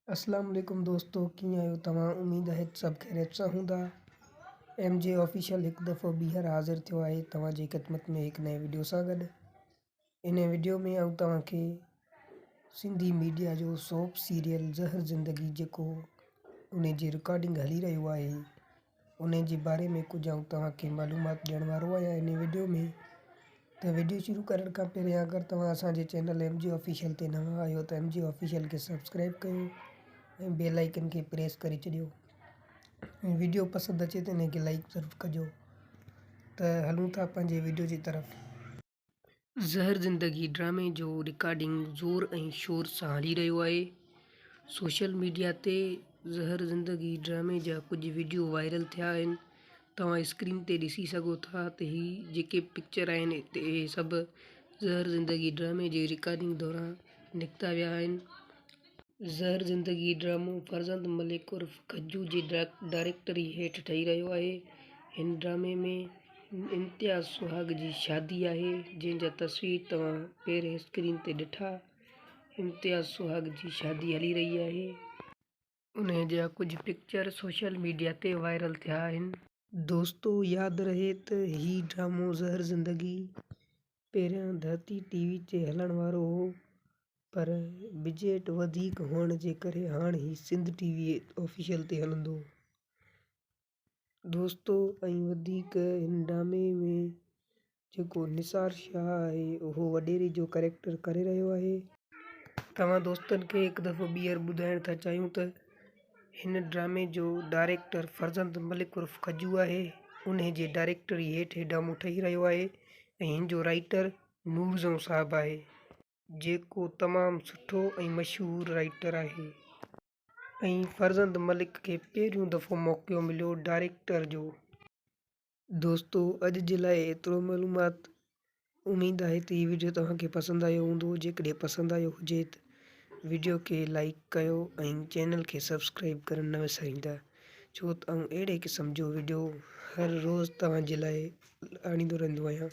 अस्सलाम वालेकुम दोस्तों, कीअं आहियो तव्हां? उमेद आहे सभु ख़ैरियत सां हूंदा। MJ ऑफिशियल हिकु दफ़ो ॿीहर हाज़िर थियो आहे तव्हांजी ख़िदमत में हिकु नए वीडियो सां गॾु। इन वीडियो में आऊं तव्हांखे सिंधी मीडिया जो सोप सीरियल ज़हर ज़िंदगी जेको उन जी रिकॉर्डिंग हली रहियो आहे उन जे बारे में कुझु आऊं तव्हांखे मालूमात ॾियण वारो आहियां इन वीडियो में। त वीडियो शुरू करण खां पहिरियों अगरि तव्हां असांजे चैनल MJ ऑफिशियल ते नवां आहियो त MJ ऑफिशियल खे सब्सक्राइब कयो ऐं बेल आइकन खे प्रेस करे छॾियो ऐं वीडियो पसंदि अचे त इन खे लाइक ज़रूरु कजो। त हलूं था पंहिंजे वीडियो जी तरफ़। ज़हर ज़िंदगी ड्रामे जो रिकॉर्डिंग ज़ोर ऐं शोर सां हली रहियो आहे। सोशल मीडिया ते ज़हर ज़िंदगी ड्रामे जा कुझु वीडियो वायरल थिया आहिनि। तव्हां स्क्रीन ते ॾिसी सघो था त ही जेके पिक्चर आहिनि इहे सभु ज़हर ज़िंदगी ड्रामे जी रिकॉर्डिंग दौरान निकिता विया आहिनि। ज़हर ज़िंदगी ड्रामो फरज़ंद मलिक उर्फ़ खज्जू जी डायरेक्टरी हेठि ठही रहियो आहे। हिन ड्रामे में इम्तियाज़ सुहाग जी शादी आहे जंहिंजा तस्वीर तव्हां पहिरें स्क्रीन ते ॾिठा। इम्तियाज़ सुहाग जी शादी हली रही आहे। उन जा कुझु पिक्चर सोशल मीडिया ते वायरल थिया आहिनि। दोस्तों यादि रहे त ही ड्रामो ज़हर ज़िंदगी पहिरियां धरती TV ते हलण वारो हो, पर बजट वधीक हुअण जे करे हाणे ही सिंध TV ऑफिशियल ते हलंदो। दोस्तों ऐं वधीक हिन ड्रामे में जेको निसार शाह आहे उहो वॾेरे जो कैरेक्टर करे रहियो आहे। तव्हां दोस्तनि खे हिकु दफ़ो ॿीहर ॿुधाइण था चाहियूं त हिन ड्रामे जो डायरेक्टर फरज़ंद मलिक उर्फ़ खज्जू आहे। उन जे डायरेक्टरी हेठि हे ड्रामो ठही रहियो आहे ऐं हिन जो राइटर नूरज़ों साहब आहे जेको तमामु सुठो ऐं मशहूरु राइटर आहे ऐं फरज़ंद मलिक खे पहिरियों दफ़ो मौक़ो मिलियो डायरेक्टर जो। दोस्तों अॼु जे लाइ एतिरो मालूमात। उमेद आहे त हीअ वीडियो तव्हांखे पसंदि आयो हूंदो। जेकॾहिं पसंदि आयो हुजे त वीडियो खे लाइक कयो ऐं चैनल खे सब्सक्राइब करणु न विसारींदा, छो त आउं अहिड़े क़िस्म जो वीडियो हर रोज़ु तव्हांजे लाइ आणींदो रहंदो आहियां।